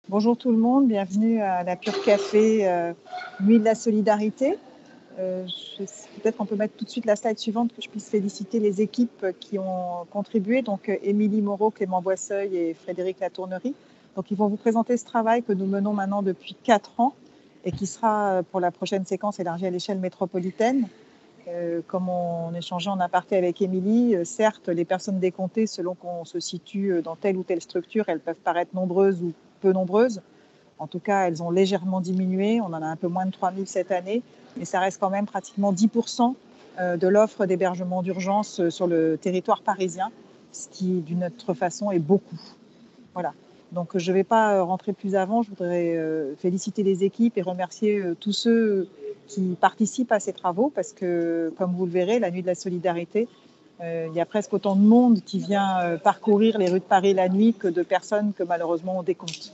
Bonjour tout le monde, bienvenue à la Pure Café Nuit de la Solidarité. Peut-être qu'on peut mettre tout de suite la slide suivante, que je puisse féliciter les équipes qui ont contribué, donc Émilie Moreau, Clément Boisseuil et Frédéric Latournerie. Donc ils vont vous présenter ce travail que nous menons maintenant depuis 4 ans et qui sera pour la prochaine séquence élargie à l'échelle métropolitaine. Comme on échangeait en aparté avec Émilie, certes, les personnes décomptées, selon qu'on se situe dans telle ou telle structure, elles peuvent paraître nombreuses ou peu nombreuses. En tout cas, elles ont légèrement diminué. On en a un peu moins de 3000 cette année, mais ça reste quand même pratiquement 10% de l'offre d'hébergement d'urgence sur le territoire parisien, ce qui, d'une autre façon, est beaucoup. Voilà. Donc, je ne vais pas rentrer plus avant. Je voudrais féliciter les équipes et remercier tous ceux qui participent à ces travaux parce que, comme vous le verrez, la Nuit de la Solidarité, il y a presque autant de monde qui vient parcourir les rues de Paris la nuit que de personnes que malheureusement on décompte.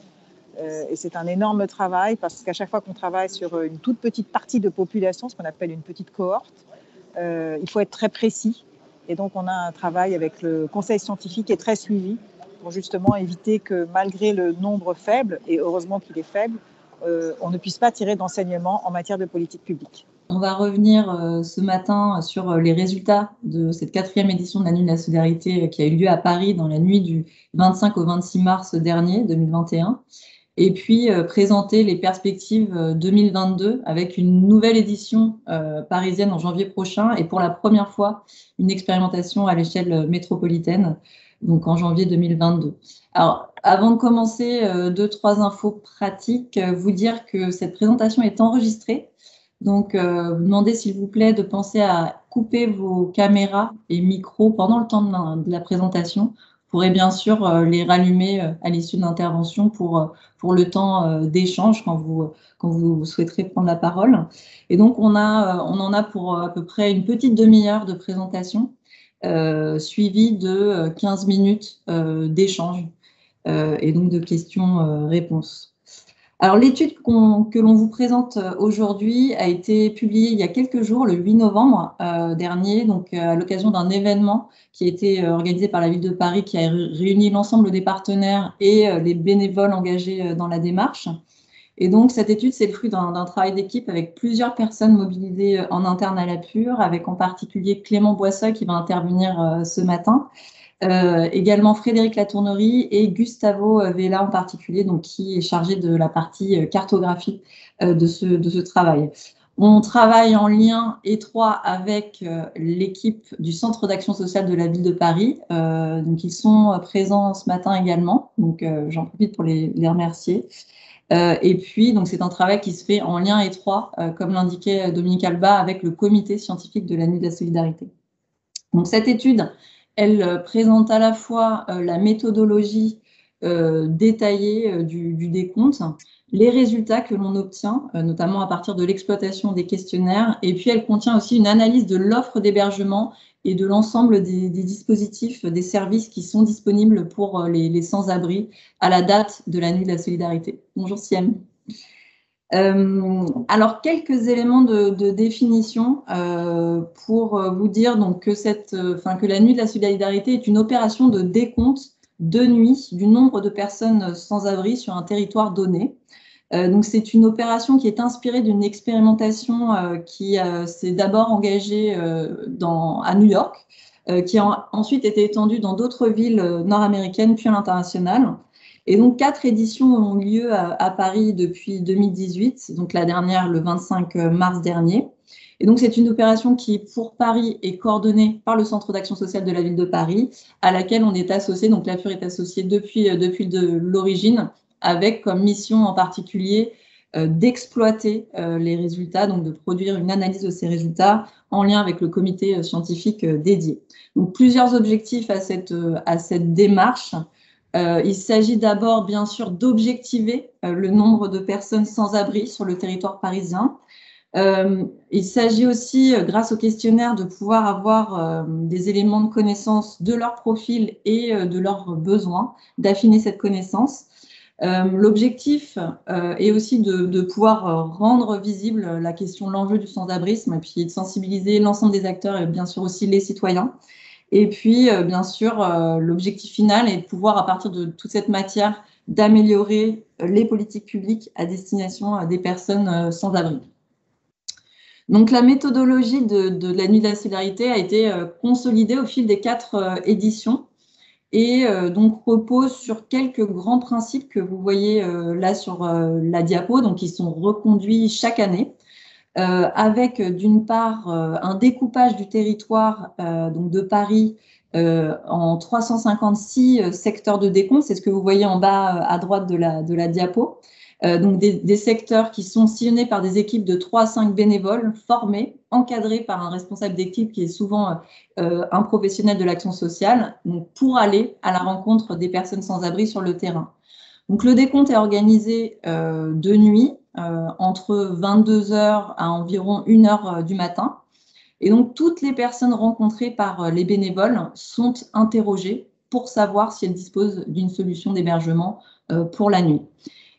Et c'est un énorme travail parce qu'à chaque fois qu'on travaille sur une toute petite partie de population, ce qu'on appelle une petite cohorte, il faut être très précis. Et donc, on a un travail avec le conseil scientifique qui est très suivi pour justement éviter que malgré le nombre faible, et heureusement qu'il est faible, on ne puisse pas tirer d'enseignements en matière de politique publique. On va revenir ce matin sur les résultats de cette 4e édition de la Nuit de la Solidarité qui a eu lieu à Paris dans la nuit du 25 au 26 mars dernier, 2021. Et puis présenter les perspectives 2022 avec une nouvelle édition parisienne en janvier prochain et pour la première fois une expérimentation à l'échelle métropolitaine, donc en janvier 2022. Alors, avant de commencer, 2-3 infos pratiques, vous dire que cette présentation est enregistrée. Donc, vous demandez s'il vous plaît de penser à couper vos caméras et micros pendant le temps de la présentation. Vous pourrez bien sûr les rallumer à l'issue de l'intervention pour le temps d'échange quand vous souhaiterez prendre la parole. Et donc, on en a pour à peu près une petite demi-heure de présentation, suivie de 15 minutes d'échange et donc de questions-réponses. Alors, l'étude que l'on vous présente aujourd'hui a été publiée il y a quelques jours, le 8 novembre dernier, donc à l'occasion d'un événement qui a été organisé par la ville de Paris, qui a réuni l'ensemble des partenaires et les bénévoles engagés dans la démarche. Et donc, cette étude, c'est le fruit d'un travail d'équipe avec plusieurs personnes mobilisées en interne à la Pure, avec en particulier Clément Boisseuil qui va intervenir ce matin. Également Frédéric Latournerie et Gustavo Vela en particulier, donc qui est chargé de la partie cartographie de ce travail. On travaille en lien étroit avec l'équipe du Centre d'action sociale de la ville de Paris. Donc ils sont présents ce matin également, donc j'en profite pour les remercier. Et puis, donc c'est un travail qui se fait en lien étroit, comme l'indiquait Dominique Alba, avec le comité scientifique de la Nuit de la Solidarité. Donc cette étude, elle présente à la fois la méthodologie détaillée du décompte, les résultats que l'on obtient, notamment à partir de l'exploitation des questionnaires, et puis elle contient aussi une analyse de l'offre d'hébergement et de l'ensemble des dispositifs, des services qui sont disponibles pour les sans-abri à la date de la Nuit de la Solidarité. Bonjour Siem. Alors, quelques éléments de définition pour vous dire donc, que la Nuit de la Solidarité est une opération de décompte de nuit du nombre de personnes sans abri sur un territoire donné. Donc, c'est une opération qui est inspirée d'une expérimentation qui s'est d'abord engagée à New York, qui a ensuite été étendue dans d'autres villes nord-américaines puis à l'international. Et donc, 4 éditions ont eu lieu à Paris depuis 2018, donc la dernière le 25 mars dernier. Et donc, c'est une opération qui, pour Paris, est coordonnée par le Centre d'action sociale de la ville de Paris, à laquelle on est associé, donc la Pure est associée depuis l'origine, avec comme mission en particulier d'exploiter les résultats, donc de produire une analyse de ces résultats en lien avec le comité scientifique dédié. Donc, plusieurs objectifs à cette démarche. Il s'agit d'abord, bien sûr, d'objectiver le nombre de personnes sans abri sur le territoire parisien. Il s'agit aussi, grâce au questionnaire, de pouvoir avoir des éléments de connaissance de leur profil et de leurs besoins, d'affiner cette connaissance. L'objectif est aussi de pouvoir rendre visible la question de l'enjeu du sans-abrisme et puis de sensibiliser l'ensemble des acteurs et bien sûr aussi les citoyens. Et puis, bien sûr, l'objectif final est de pouvoir, à partir de toute cette matière, d'améliorer les politiques publiques à destination des personnes sans abri. Donc, la méthodologie de la Nuit de la solidarité a été consolidée au fil des 4 éditions et donc repose sur quelques grands principes que vous voyez là sur la diapo, donc qui sont reconduits chaque année, avec d'une part un découpage du territoire donc de Paris en 356 secteurs de décompte, c'est ce que vous voyez en bas à droite de la diapo. Donc des secteurs qui sont sillonnés par des équipes de 3 à 5 bénévoles formés, encadrés par un responsable d'équipe qui est souvent un professionnel de l'action sociale, donc pour aller à la rencontre des personnes sans abri sur le terrain. Donc le décompte est organisé de nuit, entre 22 h à environ 1 h du matin. Et donc toutes les personnes rencontrées par les bénévoles sont interrogées pour savoir si elles disposent d'une solution d'hébergement pour la nuit.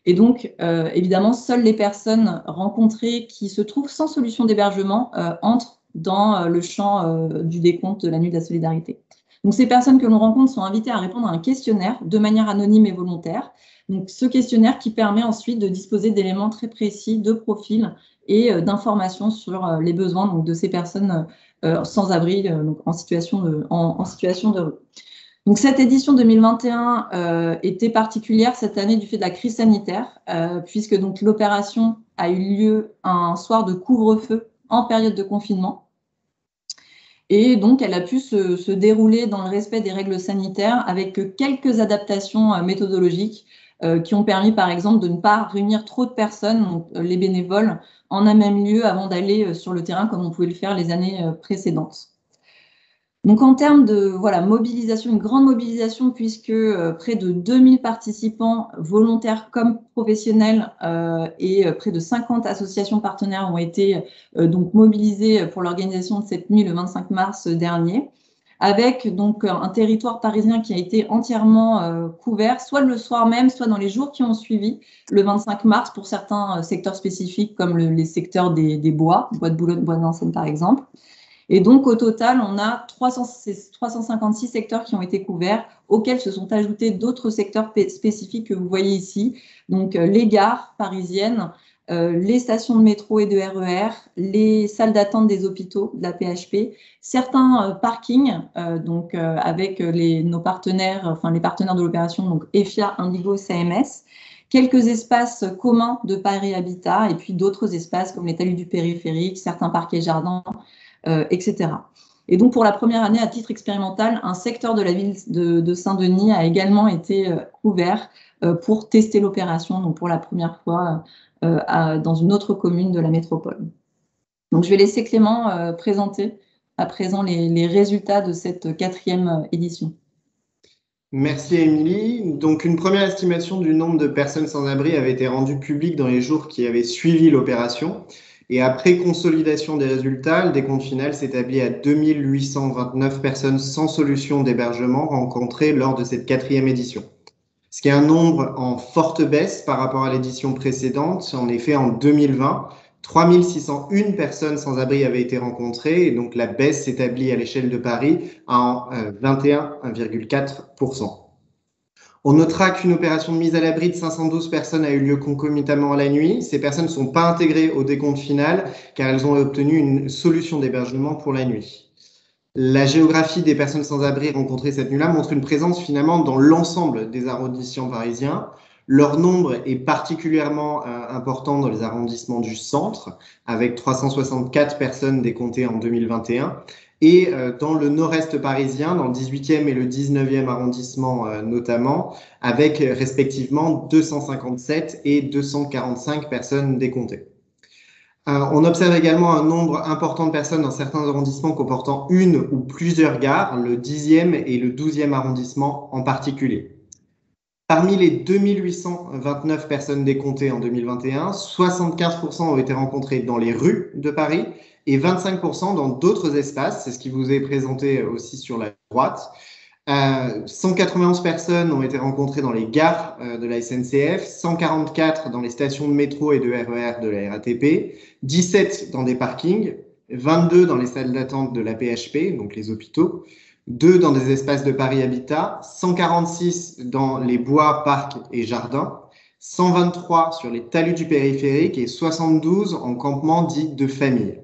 Et donc, évidemment, seules les personnes rencontrées qui se trouvent sans solution d'hébergement entrent dans le champ du décompte de la Nuit de la solidarité. Donc, ces personnes que l'on rencontre sont invitées à répondre à un questionnaire de manière anonyme et volontaire. Donc, ce questionnaire qui permet ensuite de disposer d'éléments très précis, de profils et d'informations sur les besoins donc, de ces personnes sans abri, donc en situation de rue. Donc, cette édition 2021 était particulière cette année du fait de la crise sanitaire, puisque donc l'opération a eu lieu un soir de couvre-feu en période de confinement. Et donc, elle a pu se dérouler dans le respect des règles sanitaires avec quelques adaptations méthodologiques qui ont permis, par exemple, de ne pas réunir trop de personnes, donc, les bénévoles, en un même lieu avant d'aller sur le terrain comme on pouvait le faire les années précédentes. Donc, en termes de mobilisation, une grande mobilisation, puisque près de 2000 participants, volontaires comme professionnels, et près de 50 associations partenaires ont été donc mobilisées pour l'organisation de cette nuit le 25 mars dernier, avec donc un territoire parisien qui a été entièrement couvert, soit le soir même, soit dans les jours qui ont suivi, le 25 mars pour certains secteurs spécifiques, comme les secteurs des bois de Boulogne, bois de Vincennes par exemple. Et donc, au total, on a 356 secteurs qui ont été couverts, auxquels se sont ajoutés d'autres secteurs spécifiques que vous voyez ici. Donc, les gares parisiennes, les stations de métro et de RER, les salles d'attente des hôpitaux, de la PHP, certains parkings, avec nos partenaires, enfin les partenaires de l'opération, donc EFIA, Indigo, CMS, quelques espaces communs de Paris Habitat, et puis d'autres espaces comme les talus du périphérique, certains parquets jardins, etc. Et donc, pour la première année, à titre expérimental, un secteur de la ville de Saint-Denis a également été couvert pour tester l'opération, donc pour la première fois dans une autre commune de la métropole. Donc, je vais laisser Clément présenter à présent les résultats de cette 4e édition. Merci Émilie. Donc, une première estimation du nombre de personnes sans abri avait été rendue publique dans les jours qui avaient suivi l'opération. Et après consolidation des résultats, le décompte final s'établit à 2829 personnes sans solution d'hébergement rencontrées lors de cette 4e édition. Ce qui est un nombre en forte baisse par rapport à l'édition précédente. En effet, en 2020, 3601 personnes sans abri avaient été rencontrées, et donc la baisse s'établit à l'échelle de Paris à 21,4%. On notera qu'une opération de mise à l'abri de 512 personnes a eu lieu concomitamment à la nuit. Ces personnes ne sont pas intégrées au décompte final car elles ont obtenu une solution d'hébergement pour la nuit. La géographie des personnes sans abri rencontrées cette nuit-là montre une présence finalement dans l'ensemble des arrondissements parisiens. Leur nombre est particulièrement important dans les arrondissements du centre, avec 364 personnes décomptées en 2021. Et dans le nord-est parisien, dans le 18e et le 19e arrondissement notamment, avec respectivement 257 et 245 personnes décomptées. On observe également un nombre important de personnes dans certains arrondissements comportant une ou plusieurs gares, le 10e et le 12e arrondissement en particulier. Parmi les 2829 personnes décomptées en 2021, 75% ont été rencontrées dans les rues de Paris et 25% dans d'autres espaces, c'est ce qui vous est présenté aussi sur la droite. 191 personnes ont été rencontrées dans les gares de la SNCF, 144 dans les stations de métro et de RER de la RATP, 17 dans des parkings, 22 dans les salles d'attente de la PHP, donc les hôpitaux, 2 dans des espaces de Paris Habitat, 146 dans les bois, parcs et jardins, 123 sur les talus du périphérique et 72 en campement dit de famille.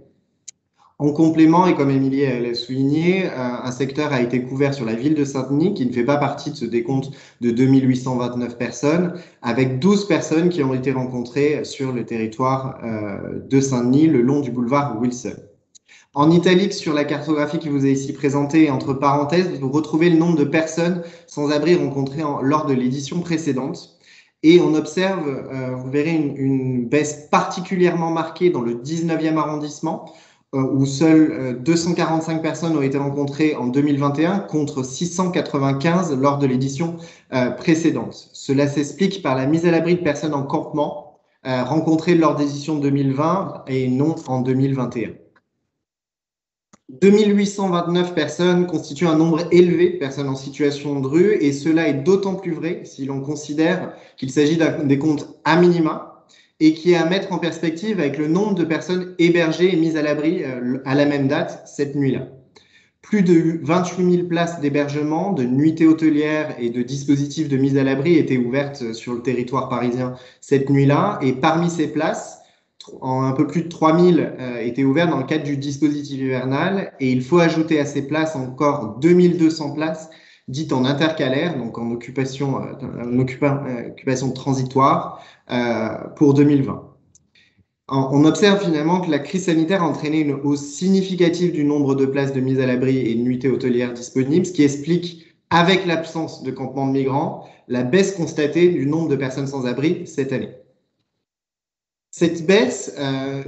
En complément, et comme Émilie l'a souligné, un secteur a été couvert sur la ville de Saint-Denis qui ne fait pas partie de ce décompte de 2829 personnes, avec 12 personnes qui ont été rencontrées sur le territoire de Saint-Denis le long du boulevard Wilson. En italique, sur la cartographie qui vous est ici présentée, entre parenthèses, vous retrouvez le nombre de personnes sans abri rencontrées lors de l'édition précédente. Et on observe, vous verrez, une baisse particulièrement marquée dans le 19e arrondissement, où seules 245 personnes ont été rencontrées en 2021 contre 695 lors de l'édition précédente. Cela s'explique par la mise à l'abri de personnes en campement rencontrées lors d'édition 2020 et non en 2021. 2829 personnes constituent un nombre élevé de personnes en situation de rue, et cela est d'autant plus vrai si l'on considère qu'il s'agit d'un décompte à minima et qui est à mettre en perspective avec le nombre de personnes hébergées et mises à l'abri à la même date, cette nuit-là. Plus de 28 000 places d'hébergement, de nuitées hôtelières et de dispositifs de mise à l'abri étaient ouvertes sur le territoire parisien cette nuit-là, et parmi ces places, un peu plus de 3000 étaient ouvertes dans le cadre du dispositif hivernal, et il faut ajouter à ces places encore 2200 places dites en intercalaire, donc en occupation transitoire pour 2020. On observe finalement que la crise sanitaire a entraîné une hausse significative du nombre de places de mise à l'abri et de nuitées hôtelières disponibles, ce qui explique, avec l'absence de campements de migrants, la baisse constatée du nombre de personnes sans abri cette année. Cette baisse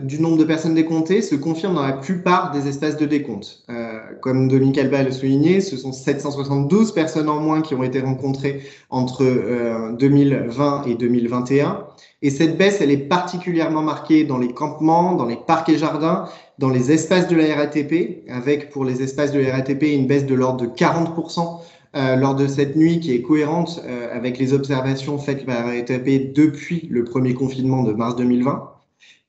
du nombre de personnes décomptées se confirme dans la plupart des espaces de décompte. Comme Dominique Alba l'a souligné, ce sont 772 personnes en moins qui ont été rencontrées entre 2020 et 2021. Et cette baisse, elle est particulièrement marquée dans les campements, dans les parcs et jardins, dans les espaces de la RATP, avec pour les espaces de la RATP une baisse de l'ordre de 40% lors de cette nuit, qui est cohérente avec les observations faites par la RATP depuis le premier confinement de mars 2020.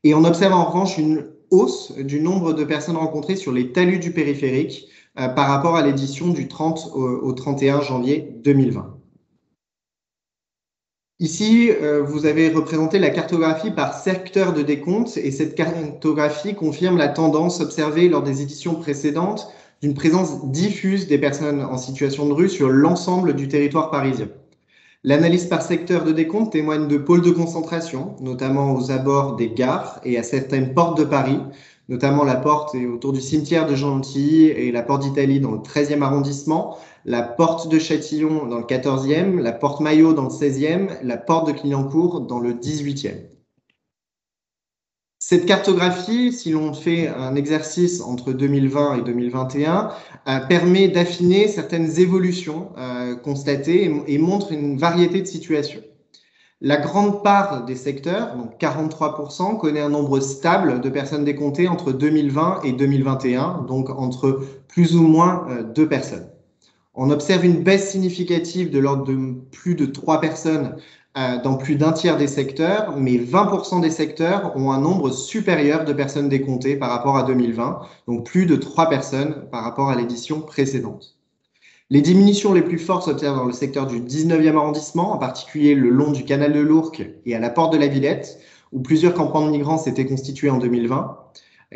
Et on observe en revanche une hausse du nombre de personnes rencontrées sur les talus du périphérique par rapport à l'édition du 30 au 31 janvier 2020. Ici, vous avez représenté la cartographie par secteur de décompte, et cette cartographie confirme la tendance observée lors des éditions précédentes d'une présence diffuse des personnes en situation de rue sur l'ensemble du territoire parisien. L'analyse par secteur de décompte témoigne de pôles de concentration, notamment aux abords des gares et à certaines portes de Paris, notamment la porte autour du cimetière de Gentilly et la porte d'Italie dans le 13e arrondissement, la porte de Châtillon dans le 14e, la porte Maillot dans le 16e, la porte de Clignancourt dans le 18e. Cette cartographie, si l'on fait un exercice entre 2020 et 2021, permet d'affiner certaines évolutions constatées et montre une variété de situations. La grande part des secteurs, donc 43%, connaît un nombre stable de personnes décomptées entre 2020 et 2021, donc entre plus ou moins 2 personnes. On observe une baisse significative de l'ordre de plus de 3 personnes dans plus d'un tiers des secteurs, mais 20% des secteurs ont un nombre supérieur de personnes décomptées par rapport à 2020, donc plus de 3 personnes par rapport à l'édition précédente. Les diminutions les plus fortes s'observent dans le secteur du 19e arrondissement, en particulier le long du canal de l'Ourcq et à la porte de la Villette, où plusieurs campements de migrants s'étaient constitués en 2020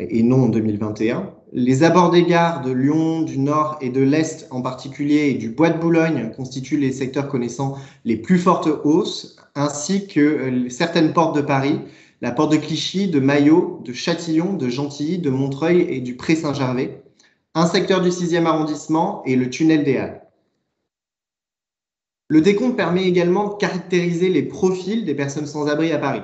et non en 2021. Les abords des gares de Lyon, du Nord et de l'Est en particulier, et du Bois de Boulogne constituent les secteurs connaissant les plus fortes hausses, ainsi que certaines portes de Paris, la porte de Clichy, de Maillot, de Châtillon, de Gentilly, de Montreuil et du Pré-Saint-Gervais, un secteur du 6e arrondissement et le tunnel des Halles. Le décompte permet également de caractériser les profils des personnes sans abri à Paris.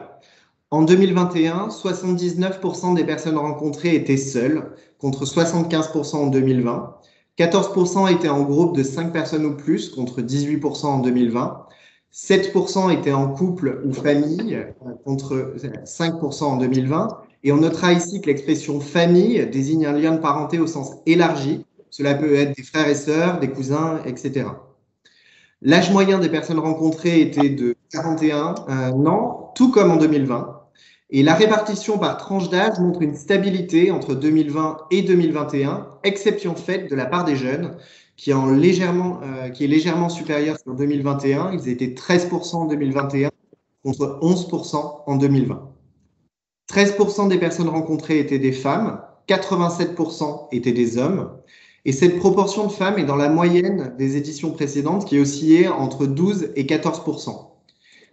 En 2021, 79% des personnes rencontrées étaient seules, contre 75% en 2020. 14% étaient en groupe de 5 personnes ou plus, contre 18% en 2020. 7% étaient en couple ou famille, contre 5% en 2020. Et on notera ici que l'expression famille désigne un lien de parenté au sens élargi. Cela peut être des frères et sœurs, des cousins, etc. L'âge moyen des personnes rencontrées était de 41 ans, tout comme en 2020. Et la répartition par tranche d'âge montre une stabilité entre 2020 et 2021, exception faite de la part des jeunes, qui est légèrement supérieure sur 2021. Ils étaient 13% en 2021, contre 11% en 2020. 13% des personnes rencontrées étaient des femmes, 87% étaient des hommes, et cette proportion de femmes est dans la moyenne des éditions précédentes qui oscillait entre 12 et 14%.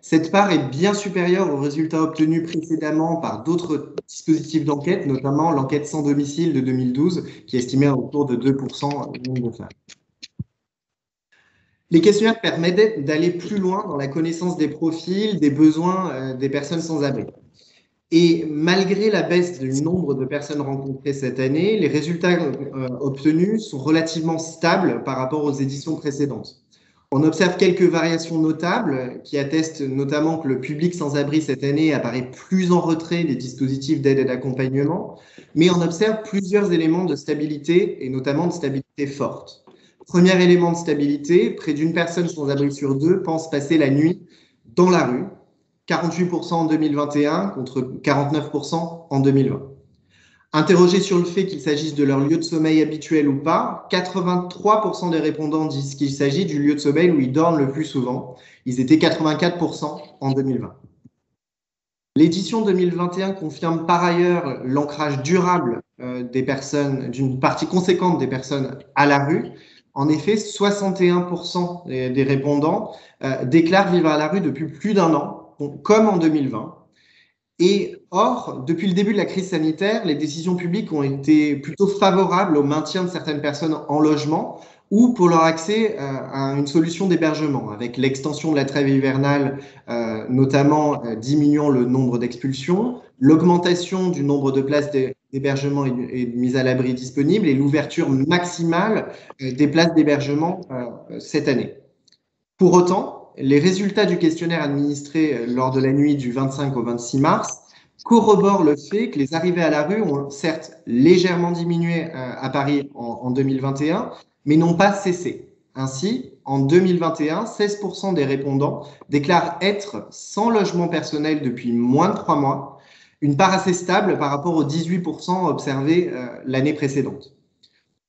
Cette part est bien supérieure aux résultats obtenus précédemment par d'autres dispositifs d'enquête, notamment l'enquête sans domicile de 2012, qui estimait autour de 2% du nombre de femmes. Les questionnaires permettent d'aller plus loin dans la connaissance des profils, des besoins des personnes sans abri. Et malgré la baisse du nombre de personnes rencontrées cette année, les résultats obtenus sont relativement stables par rapport aux éditions précédentes. On observe quelques variations notables qui attestent notamment que le public sans abri cette année apparaît plus en retrait des dispositifs d'aide et d'accompagnement, mais on observe plusieurs éléments de stabilité et notamment de stabilité forte. Premier élément de stabilité, près d'une personne sans abri sur deux pense passer la nuit dans la rue, 48% en 2021 contre 49% en 2020. Interrogés sur le fait qu'il s'agisse de leur lieu de sommeil habituel ou pas, 83% des répondants disent qu'il s'agit du lieu de sommeil où ils dorment le plus souvent. Ils étaient 84% en 2020. L'édition 2021 confirme par ailleurs l'ancrage durable des personnes, d'une partie conséquente des personnes à la rue. En effet, 61% des répondants déclarent vivre à la rue depuis plus d'un an, comme en 2020. Et or, depuis le début de la crise sanitaire, les décisions publiques ont été plutôt favorables au maintien de certaines personnes en logement ou pour leur accès à une solution d'hébergement, avec l'extension de la trêve hivernale, notamment diminuant le nombre d'expulsions, l'augmentation du nombre de places d'hébergement et de mise à l'abri disponibles et l'ouverture maximale des places d'hébergement cette année. Pour autant, les résultats du questionnaire administré lors de la nuit du 25 au 26 mars corroborent le fait que les arrivées à la rue ont certes légèrement diminué à Paris en 2021, mais n'ont pas cessé. Ainsi, en 2021, 16% des répondants déclarent être sans logement personnel depuis moins de 3 mois, une part assez stable par rapport aux 18% observés l'année précédente.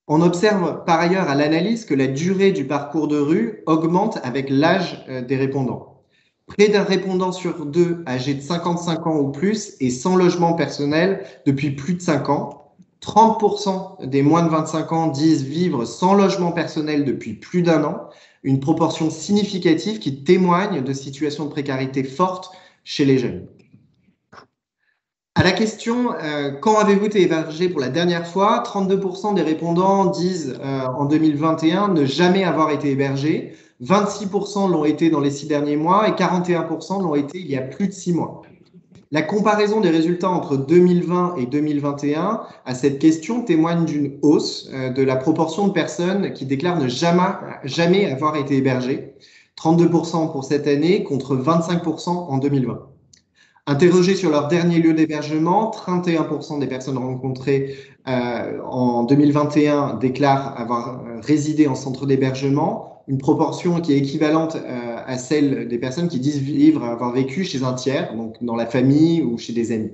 On observe par ailleurs à l'analyse que la durée du parcours de rue augmente avec l'âge des répondants. Près d'un répondant sur deux âgé de 55 ans ou plus est sans logement personnel depuis plus de 5 ans. 30% des moins de 25 ans disent vivre sans logement personnel depuis plus d'un an, une proportion significative qui témoigne de situations de précarité fortes chez les jeunes. À la question « Quand avez-vous été hébergé pour la dernière fois ?», 32% des répondants disent en 2021 ne jamais avoir été hébergés, 26% l'ont été dans les 6 derniers mois et 41% l'ont été il y a plus de 6 mois. La comparaison des résultats entre 2020 et 2021 à cette question témoigne d'une hausse de la proportion de personnes qui déclarent ne jamais avoir été hébergées, 32% pour cette année contre 25% en 2020. Interrogés sur leur dernier lieu d'hébergement, 31% des personnes rencontrées en 2021 déclarent avoir résidé en centre d'hébergement, une proportion qui est équivalente à celle des personnes qui disent avoir vécu chez un tiers, donc dans la famille ou chez des amis.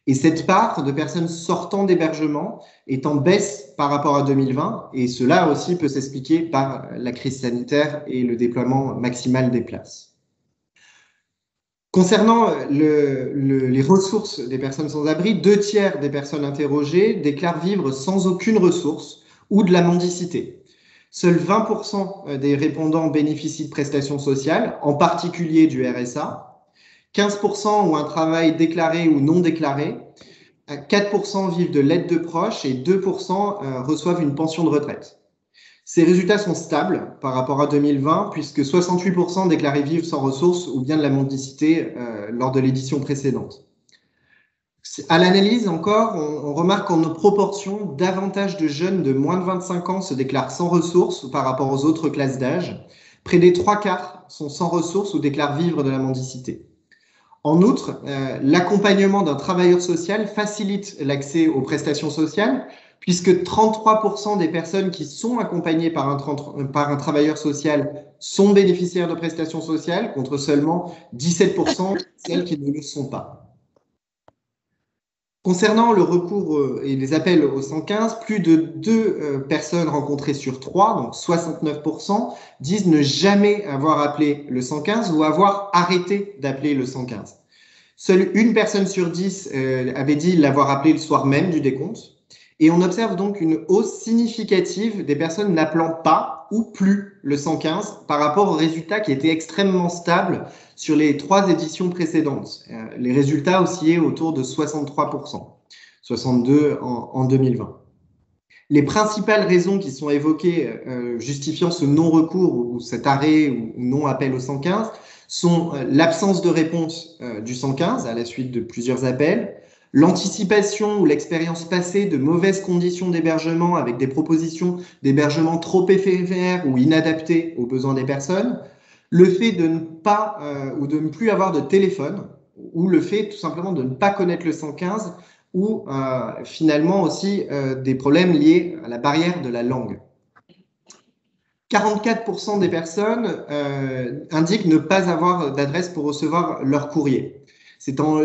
Et cette part de personnes sortant d'hébergement est en baisse par rapport à 2020, et cela aussi peut s'expliquer par la crise sanitaire et le déploiement maximal des places. Concernant les ressources des personnes sans abri, 2/3 des personnes interrogées déclarent vivre sans aucune ressource ou de la mendicité. Seuls 20% des répondants bénéficient de prestations sociales, en particulier du RSA. 15% ont un travail déclaré ou non déclaré. 4% vivent de l'aide de proches et 2% reçoivent une pension de retraite. Ces résultats sont stables par rapport à 2020, puisque 68% déclaraient vivre sans ressources ou bien de la mendicité lors de l'édition précédente. À l'analyse encore, on remarque qu'en proportion, davantage de jeunes de moins de 25 ans se déclarent sans ressources par rapport aux autres classes d'âge. Près des 3/4 sont sans ressources ou déclarent vivre de la mendicité. En outre, l'accompagnement d'un travailleur social facilite l'accès aux prestations sociales, puisque 33% des personnes qui sont accompagnées par un travailleur social sont bénéficiaires de prestations sociales, contre seulement 17% celles qui ne le sont pas. Concernant le recours et les appels au 115, plus de 2 personnes rencontrées sur 3, donc 69%, disent ne jamais avoir appelé le 115 ou avoir arrêté d'appeler le 115. Seule une personne sur 10 avait dit l'avoir appelé le soir même du décompte. Et on observe donc une hausse significative des personnes n'appelant pas ou plus le 115 par rapport aux résultats qui étaient extrêmement stables sur les 3 éditions précédentes. Les résultats oscillaient autour de 63%, 62% en 2020. Les principales raisons qui sont évoquées justifiant ce non-recours ou cet arrêt ou non-appel au 115 sont l'absence de réponse du 115 à la suite de plusieurs appels, l'anticipation ou l'expérience passée de mauvaises conditions d'hébergement avec des propositions d'hébergement trop éphémères ou inadaptées aux besoins des personnes, le fait de ne pas ou de ne plus avoir de téléphone, ou le fait tout simplement de ne pas connaître le 115, ou finalement aussi des problèmes liés à la barrière de la langue. 44% des personnes indiquent ne pas avoir d'adresse pour recevoir leur courrier. C'est en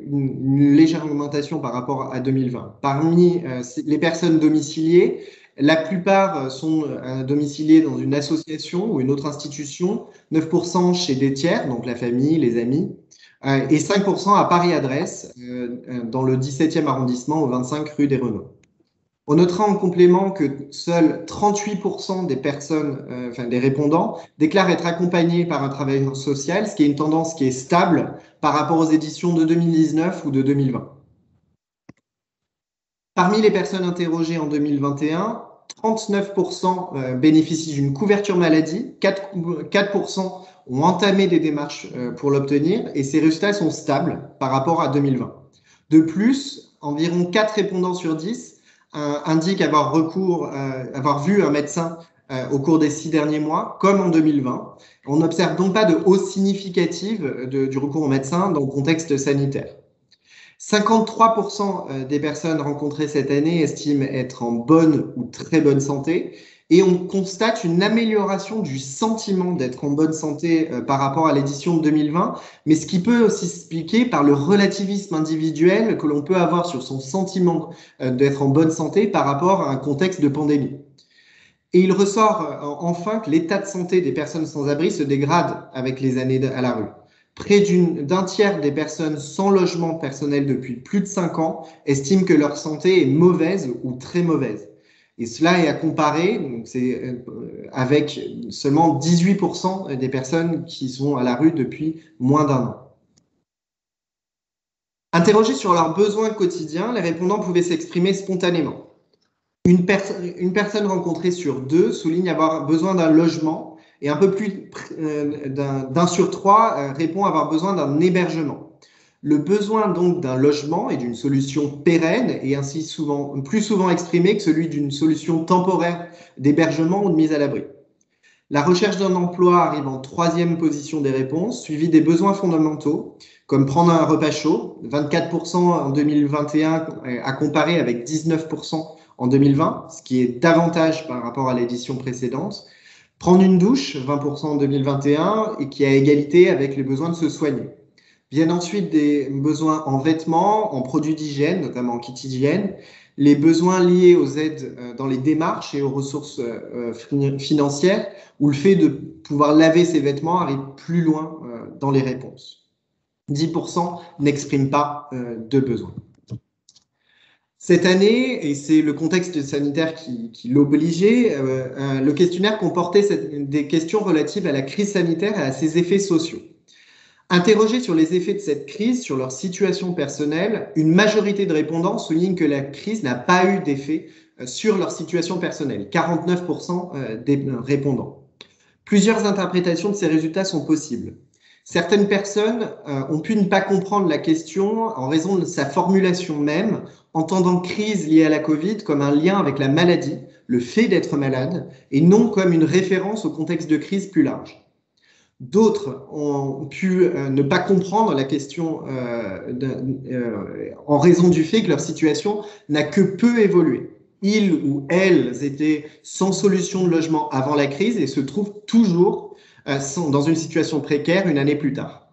une légère augmentation par rapport à 2020. Parmi les personnes domiciliées, la plupart sont domiciliées dans une association ou une autre institution, 9% chez des tiers, donc la famille, les amis, et 5% à Paris Adresse, dans le 17e arrondissement, au 25 rue des Renaud. On notera en complément que seuls 38% des personnes, des répondants, déclarent être accompagnés par un travailleur social, ce qui est une tendance qui est stable par rapport aux éditions de 2019 ou de 2020. Parmi les personnes interrogées en 2021, 39% bénéficient d'une couverture maladie, 4% ont entamé des démarches pour l'obtenir et ces résultats sont stables par rapport à 2020. De plus, environ 4 répondants sur 10 indiquent avoir vu un médecin au cours des 6 derniers mois, comme en 2020. On n'observe donc pas de hausse significative du recours au médecin dans le contexte sanitaire. 53% des personnes rencontrées cette année estiment être en bonne ou très bonne santé et on constate une amélioration du sentiment d'être en bonne santé par rapport à l'édition de 2020, mais ce qui peut aussi s'expliquer par le relativisme individuel que l'on peut avoir sur son sentiment d'être en bonne santé par rapport à un contexte de pandémie. Et il ressort enfin que l'état de santé des personnes sans abri se dégrade avec les années à la rue. Près d'un tiers des personnes sans logement personnel depuis plus de 5 ans estiment que leur santé est mauvaise ou très mauvaise. Et cela est à comparer avec seulement 18% des personnes qui sont à la rue depuis moins d'1 an. Interrogés sur leurs besoins quotidiens, les répondants pouvaient s'exprimer spontanément. Une personne rencontrée sur 2 souligne avoir besoin d'un logement et un peu plus d'un sur 3 répond avoir besoin d'un hébergement. Le besoin donc d'un logement et d'une solution pérenne est ainsi plus souvent exprimé que celui d'une solution temporaire d'hébergement ou de mise à l'abri. La recherche d'un emploi arrive en 3e position des réponses, suivie des besoins fondamentaux, comme prendre un repas chaud, 24% en 2021 à comparer avec 19% en 2020, ce qui est davantage par rapport à l'édition précédente. Prendre une douche, 20% en 2021, et qui est à égalité avec les besoins de se soigner. Viennent ensuite des besoins en vêtements, en produits d'hygiène, notamment en kit hygiène, les besoins liés aux aides dans les démarches et aux ressources financières, où le fait de pouvoir laver ses vêtements arrive plus loin dans les réponses. 10% n'expriment pas de besoin. Cette année, et c'est le contexte sanitaire qui l'obligeait, le questionnaire comportait des questions relatives à la crise sanitaire et à ses effets sociaux. Interrogés sur les effets de cette crise sur leur situation personnelle, une majorité de répondants soulignent que la crise n'a pas eu d'effet sur leur situation personnelle, 49% des répondants. Plusieurs interprétations de ces résultats sont possibles. Certaines personnes ont pu ne pas comprendre la question en raison de sa formulation même, entendant crise liée à la Covid comme un lien avec la maladie, le fait d'être malade, et non comme une référence au contexte de crise plus large. D'autres ont pu ne pas comprendre la question en raison du fait que leur situation n'a que peu évolué. Ils ou elles étaient sans solution de logement avant la crise et se trouvent toujours dans une situation précaire une année plus tard.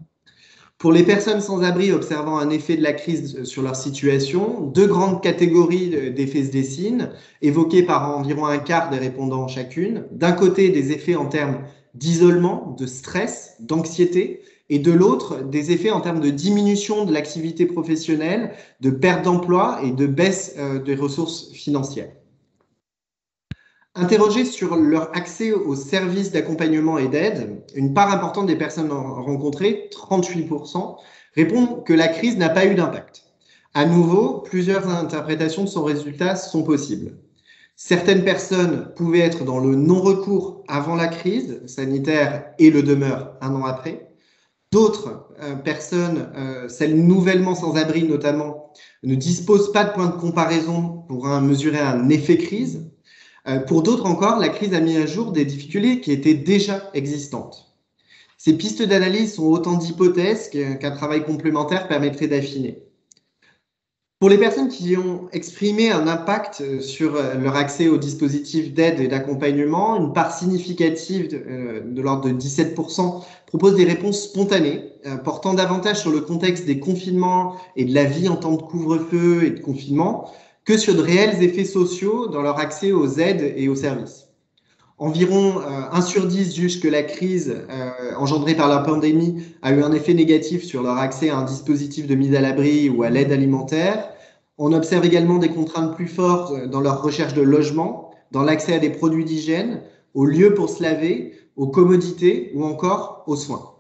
Pour les personnes sans abri observant un effet de la crise sur leur situation, 2 grandes catégories d'effets se dessinent, évoquées par environ un quart des répondants chacune. D'un côté, des effets en termes d'isolement, de stress, d'anxiété, et de l'autre, des effets en termes de diminution de l'activité professionnelle, de perte d'emploi et de baisse des ressources financières. Interrogées sur leur accès aux services d'accompagnement et d'aide, une part importante des personnes rencontrées, 38%, répondent que la crise n'a pas eu d'impact. À nouveau, plusieurs interprétations de son résultat sont possibles. Certaines personnes pouvaient être dans le non-recours avant la crise sanitaire et le demeurent un an après. D'autres personnes, celles nouvellement sans abri notamment, ne disposent pas de points de comparaison pour mesurer un effet crise. Pour d'autres encore, la crise a mis à jour des difficultés qui étaient déjà existantes. Ces pistes d'analyse sont autant d'hypothèses qu'un travail complémentaire permettrait d'affiner. Pour les personnes qui ont exprimé un impact sur leur accès aux dispositifs d'aide et d'accompagnement, une part significative de l'ordre de 17% propose des réponses spontanées, portant davantage sur le contexte des confinements et de la vie en temps de couvre-feu et de confinement, que sur de réels effets sociaux dans leur accès aux aides et aux services. Environ 1 sur 10 jugent que la crise engendrée par la pandémie a eu un effet négatif sur leur accès à un dispositif de mise à l'abri ou à l'aide alimentaire. On observe également des contraintes plus fortes dans leur recherche de logement, dans l'accès à des produits d'hygiène, aux lieux pour se laver, aux commodités ou encore aux soins.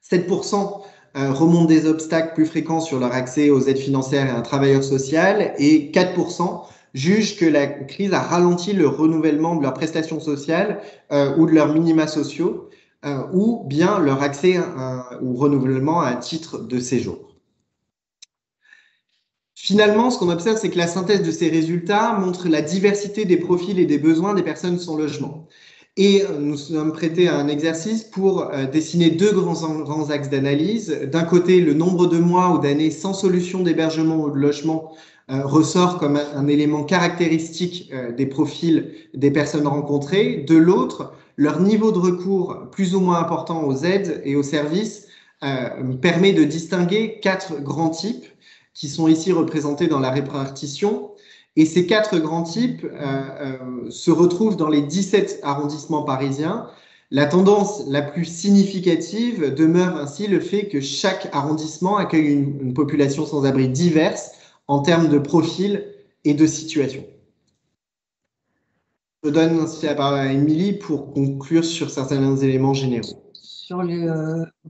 7% remontent des obstacles plus fréquents sur leur accès aux aides financières et à un travailleur social, et 4% jugent que la crise a ralenti le renouvellement de leurs prestations sociales ou de leurs minima sociaux, ou bien leur accès au renouvellement à un titre de séjour. Finalement, ce qu'on observe, c'est que la synthèse de ces résultats montre la diversité des profils et des besoins des personnes sans logement. Et nous sommes prêtés à un exercice pour dessiner 2 grands axes d'analyse. D'un côté, le nombre de mois ou d'années sans solution d'hébergement ou de logement ressort comme un élément caractéristique des profils des personnes rencontrées. De l'autre, leur niveau de recours plus ou moins important aux aides et aux services permet de distinguer 4 grands types qui sont ici représentés dans la répartition. Et ces 4 grands types se retrouvent dans les 17 arrondissements parisiens. La tendance la plus significative demeure ainsi le fait que chaque arrondissement accueille une population sans abri diverse en termes de profil et de situation. Je donne ainsi la parole à Émilie pour conclure sur certains éléments généraux.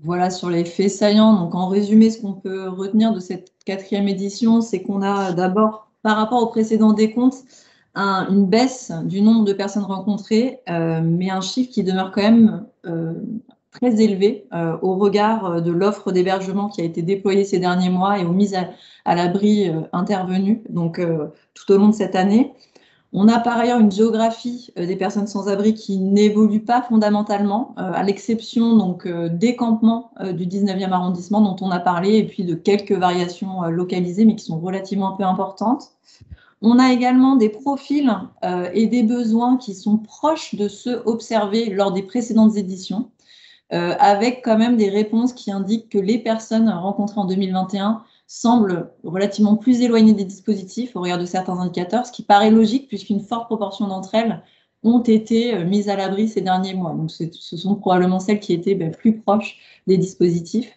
Voilà, sur les faits saillants. Donc, en résumé, ce qu'on peut retenir de cette 4e édition, c'est qu'on a d'abord, par rapport au précédent décompte, une baisse du nombre de personnes rencontrées, mais un chiffre qui demeure quand même très élevé au regard de l'offre d'hébergement qui a été déployée ces derniers mois et aux mises à l'abri intervenues donc, tout au long de cette année. On a par ailleurs une géographie des personnes sans abri qui n'évolue pas fondamentalement, à l'exception donc des campements du 19e arrondissement dont on a parlé, et puis de quelques variations localisées, mais qui sont relativement peu importantes. On a également des profils et des besoins qui sont proches de ceux observés lors des précédentes éditions, avec quand même des réponses qui indiquent que les personnes rencontrées en 2021 semblent relativement plus éloignées des dispositifs au regard de certains indicateurs, ce qui paraît logique puisqu'une forte proportion d'entre elles ont été mises à l'abri ces derniers mois. Donc, ce sont probablement celles qui étaient plus proches des dispositifs.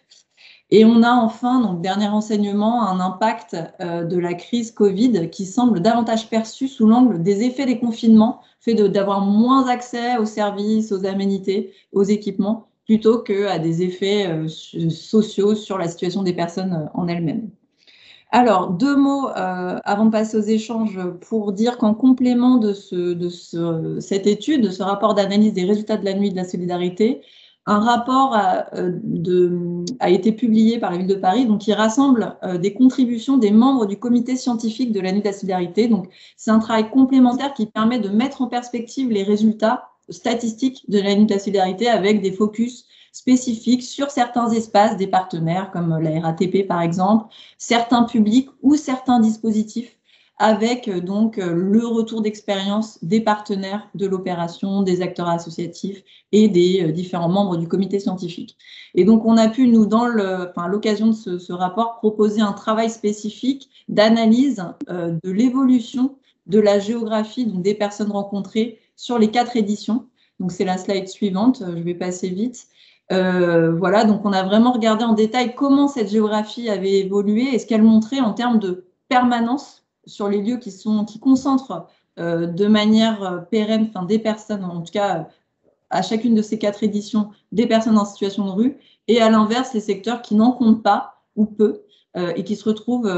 Et on a enfin, donc, dernier enseignement, un impact de la crise Covid qui semble davantage perçu sous l'angle des effets des confinements, fait d'avoir moins accès aux services, aux aménités, aux équipements, plutôt qu'à des effets sociaux sur la situation des personnes en elles-mêmes. Alors, 2 mots avant de passer aux échanges pour dire qu'en complément de cette étude, de ce rapport d'analyse des résultats de la nuit de la solidarité, un rapport a été publié par la Ville de Paris, donc, qui rassemble des contributions des membres du comité scientifique de la nuit de la solidarité. Donc, c'est un travail complémentaire qui permet de mettre en perspective les résultats statistiques de la nuit de la solidarité avec des focus spécifiques sur certains espaces des partenaires comme la RATP par exemple, certains publics ou certains dispositifs avec donc le retour d'expérience des partenaires de l'opération, des acteurs associatifs et des différents membres du comité scientifique. Et donc, on a pu, nous, à l'occasion de ce rapport, proposer un travail spécifique d'analyse de l'évolution de la géographie donc, des personnes rencontrées sur les 4 éditions. Donc, c'est la slide suivante, je vais passer vite. Voilà, donc on a vraiment regardé en détail comment cette géographie avait évolué et ce qu'elle montrait en termes de permanence sur les lieux qui concentrent de manière pérenne, enfin des personnes, en tout cas à chacune de ces 4 éditions, des personnes en situation de rue, et à l'inverse, les secteurs qui n'en comptent pas ou peu et qui se retrouvent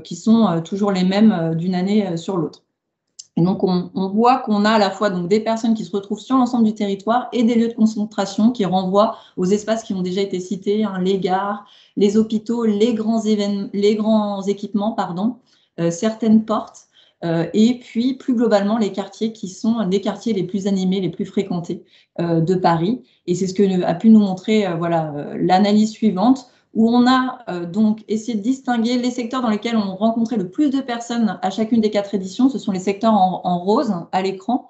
qui sont toujours les mêmes d'une année sur l'autre. Et donc, on voit qu'on a à la fois donc, des personnes qui se retrouvent sur l'ensemble du territoire et des lieux de concentration qui renvoient aux espaces qui ont déjà été cités, hein, les gares, les hôpitaux, les grands équipements, certaines portes, et puis plus globalement les quartiers qui sont les quartiers les plus animés, les plus fréquentés de Paris. Et c'est ce que a pu nous montrer l'analyse suivante, où on a donc essayé de distinguer les secteurs dans lesquels on rencontrait le plus de personnes à chacune des 4 éditions. Ce sont les secteurs en rose à l'écran.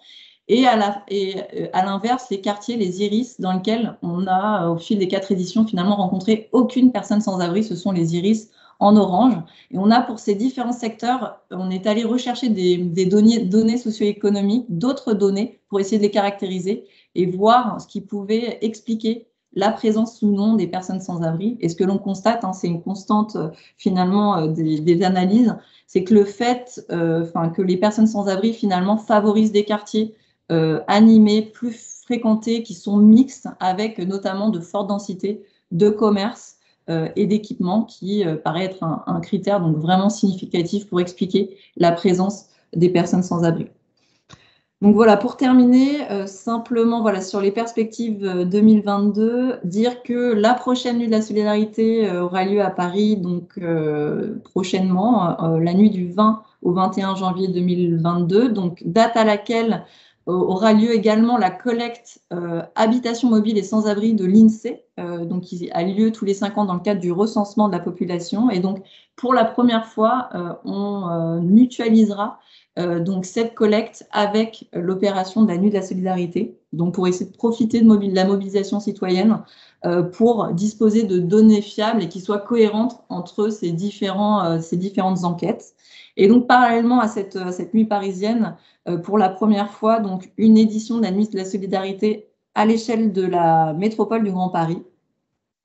Et à l'inverse, les quartiers, les iris, dans lesquels on a, au fil des 4 éditions, finalement rencontré aucune personne sans abri. Ce sont les iris en orange. Et on a, pour ces différents secteurs, on est allé rechercher des données socio-économiques, d'autres données, pour essayer de les caractériser et voir ce qui pouvait expliquer la présence ou non des personnes sans abri. Et ce que l'on constate, c'est une constante finalement des analyses, c'est que le fait que les personnes sans abri finalement favorisent des quartiers animés, plus fréquentés, qui sont mixtes, avec notamment de fortes densités de commerce et d'équipements, qui paraît être un critère donc vraiment significatif pour expliquer la présence des personnes sans abri. Donc voilà, pour terminer, simplement voilà, sur les perspectives 2022, dire que la prochaine nuit de la solidarité aura lieu à Paris, donc prochainement, la nuit du 20 au 21 janvier 2022, donc date à laquelle aura lieu également la collecte habitation mobile et sans-abri de l'INSEE, donc qui a lieu tous les 5 ans dans le cadre du recensement de la population. Et donc, pour la première fois, on mutualisera donc cette collecte avec l'opération de la nuit de la solidarité, donc pour essayer de profiter de la mobilisation citoyenne pour disposer de données fiables et qui soient cohérentes entre ces différentes enquêtes. Et donc, parallèlement à cette nuit parisienne, pour la première fois, donc une édition de la nuit de la solidarité à l'échelle de la métropole du Grand Paris.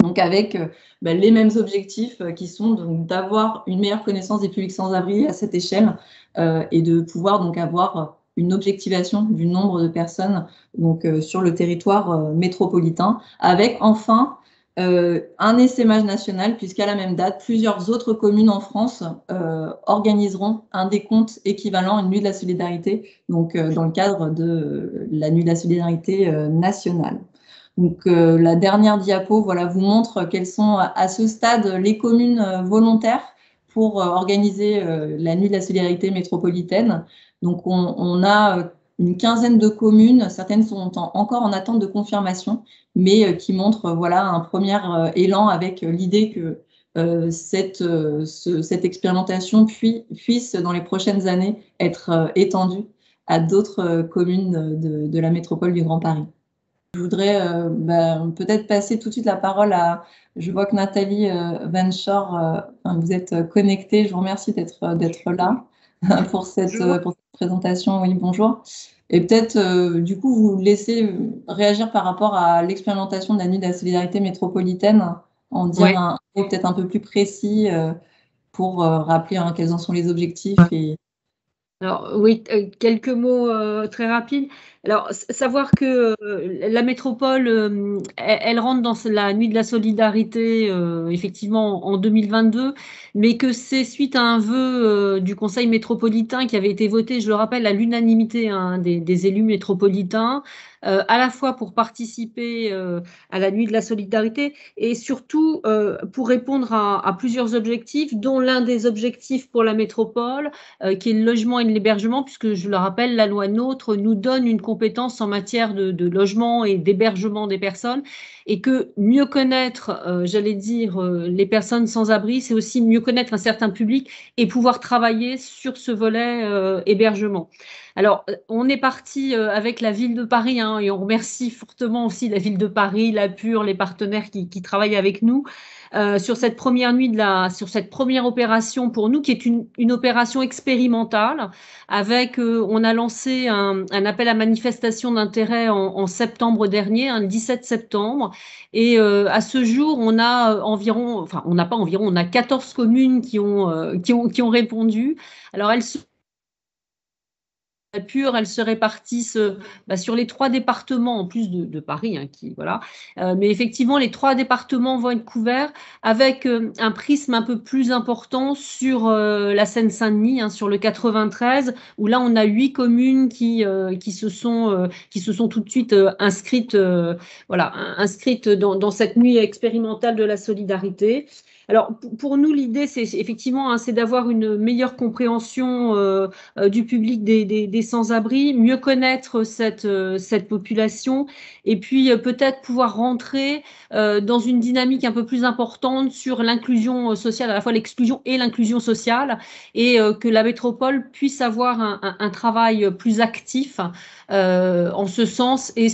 Donc avec les mêmes objectifs qui sont d'avoir une meilleure connaissance des publics sans abri à cette échelle et de pouvoir donc avoir une objectivation du nombre de personnes donc, sur le territoire métropolitain, avec enfin un essaimage national, puisqu'à la même date, plusieurs autres communes en France organiseront un décompte équivalent à une nuit de la solidarité, donc dans le cadre de la nuit de la solidarité nationale. Donc la dernière diapo vous montre quelles sont à ce stade les communes volontaires pour organiser la nuit de la solidarité métropolitaine. Donc on a une quinzaine de communes, certaines sont encore en attente de confirmation, mais qui montrent un premier élan avec l'idée que cette expérimentation puisse dans les prochaines années être étendue à d'autres communes de la métropole du Grand Paris. Je voudrais peut-être passer tout de suite la parole à, je vois que Nathalie Venchor, vous êtes connectée, je vous remercie d'être là pour cette présentation. Oui, bonjour. Et peut-être, du coup, vous laissez réagir par rapport à l'expérimentation de la nuit de la solidarité métropolitaine, en dire un mot peut-être un peu plus précis pour rappeler quels en sont les objectifs. Alors oui, quelques mots très rapides. Alors, savoir que la métropole, elle rentre dans la nuit de la solidarité, effectivement, en 2022, mais que c'est suite à un vœu du Conseil métropolitain qui avait été voté, je le rappelle, à l'unanimité des élus métropolitains, à la fois pour participer à la nuit de la solidarité et surtout pour répondre à plusieurs objectifs, dont l'un des objectifs pour la métropole, qui est le logement et l'hébergement, puisque je le rappelle, la loi NOTRe nous donne une compétence compétences en matière de logement et d'hébergement des personnes, et que mieux connaître, j'allais dire, les personnes sans abri, c'est aussi mieux connaître un certain public et pouvoir travailler sur ce volet hébergement. Alors, on est parti avec la ville de Paris, hein, et on remercie fortement aussi la ville de Paris, la PUR, les partenaires qui travaillent avec nous sur cette première nuit sur cette première opération pour nous, qui est une opération expérimentale. Avec, on a lancé un appel à manifestation d'intérêt en septembre dernier, le 17 septembre, et à ce jour, on a environ, enfin, on n'a pas environ, on a 14 communes qui ont répondu. Alors, la PUR, elles se répartissent sur les 3 départements, en plus de Paris, hein, voilà. Mais effectivement, les 3 départements vont être couverts avec un prisme un peu plus important sur la Seine-Saint-Denis, hein, sur le 93, où là, on a 8 communes qui se sont tout de suite inscrites dans cette nuit expérimentale de la solidarité. Alors, pour nous, l'idée, c'est effectivement, hein, c'est d'avoir une meilleure compréhension du public des sans-abri, mieux connaître cette population, et puis peut-être pouvoir rentrer dans une dynamique un peu plus importante sur l'inclusion sociale, à la fois l'exclusion et l'inclusion sociale, et que la métropole puisse avoir un travail plus actif en ce sens, et